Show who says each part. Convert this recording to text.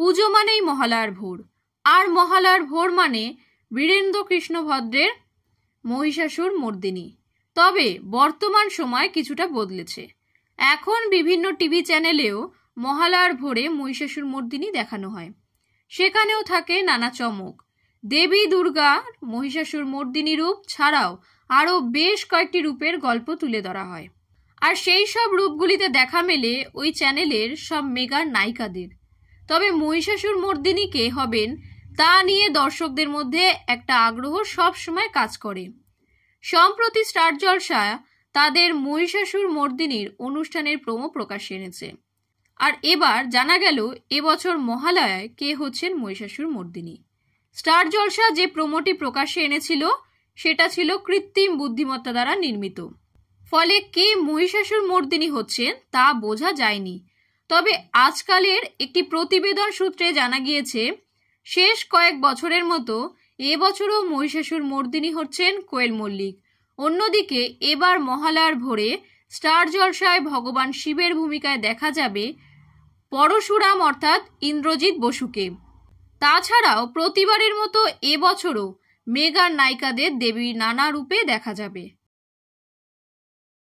Speaker 1: পুজো মানেই মহালয়ার ভোর, আর মহালয়ার ভোর মানে বীরেন্দ্র কৃষ্ণ ভদ্রের মহিষাসুর মর্দিনী। তবে বর্তমান সময় কিছুটা বদলেছে। এখন বিভিন্ন টিভি চ্যানেলেও মহালয়ার ভোরে মহিষাসুর মর্দিনী দেখানো হয়। সেখানেও থাকে নানা চমক। দেবী দুর্গার মহিষাসুর মর্দিনী রূপ ছাড়াও আরও বেশ কয়েকটি রূপের গল্প তুলে ধরা হয়। আর সেই সব রূপগুলিতে দেখা মেলে ওই চ্যানেলের সব মেগা নায়িকাদের। তবে মহিষাসুর মর্দিনী কে হবেন তা নিয়ে দর্শকদের মধ্যে একটা আগ্রহ সব সময় কাজ করে। সম্প্রতি স্টার জলসা তাদের মহিষাসুর মর্দিনীর অনুষ্ঠানের প্রোমো প্রকাশ্যে এনেছে। আর এবার জানা গেল এবছর মহালয়ায় কে হচ্ছেন মহিষাসুর মর্দিনী। স্টার জলসা যে প্রোমোটি প্রকাশ্যে এনেছিল সেটা ছিল কৃত্রিম বুদ্ধিমত্তা দ্বারা নির্মিত। ফলে কে মহিষাসুর মর্দিনী হচ্ছেন তা বোঝা যায়নি। তবে আজকালের একটি প্রতিবেদন সূত্রে জানা গিয়েছে শেষ কয়েক বছরের মতো এবছরও মহিষাসুর মর্দিনী হচ্ছেন কোয়েল মল্লিক। অন্যদিকে এবার মহালয়ার ভোরে স্টার জলসায় ভগবান শিবের ভূমিকায় দেখা যাবে পরশুরাম অর্থাৎ ইন্দ্রজিৎ বসুকে। তাছাড়াও প্রতিবারের মতো এবছরও মেগা নায়িকাদের দেবীর নানা রূপে দেখা যাবে।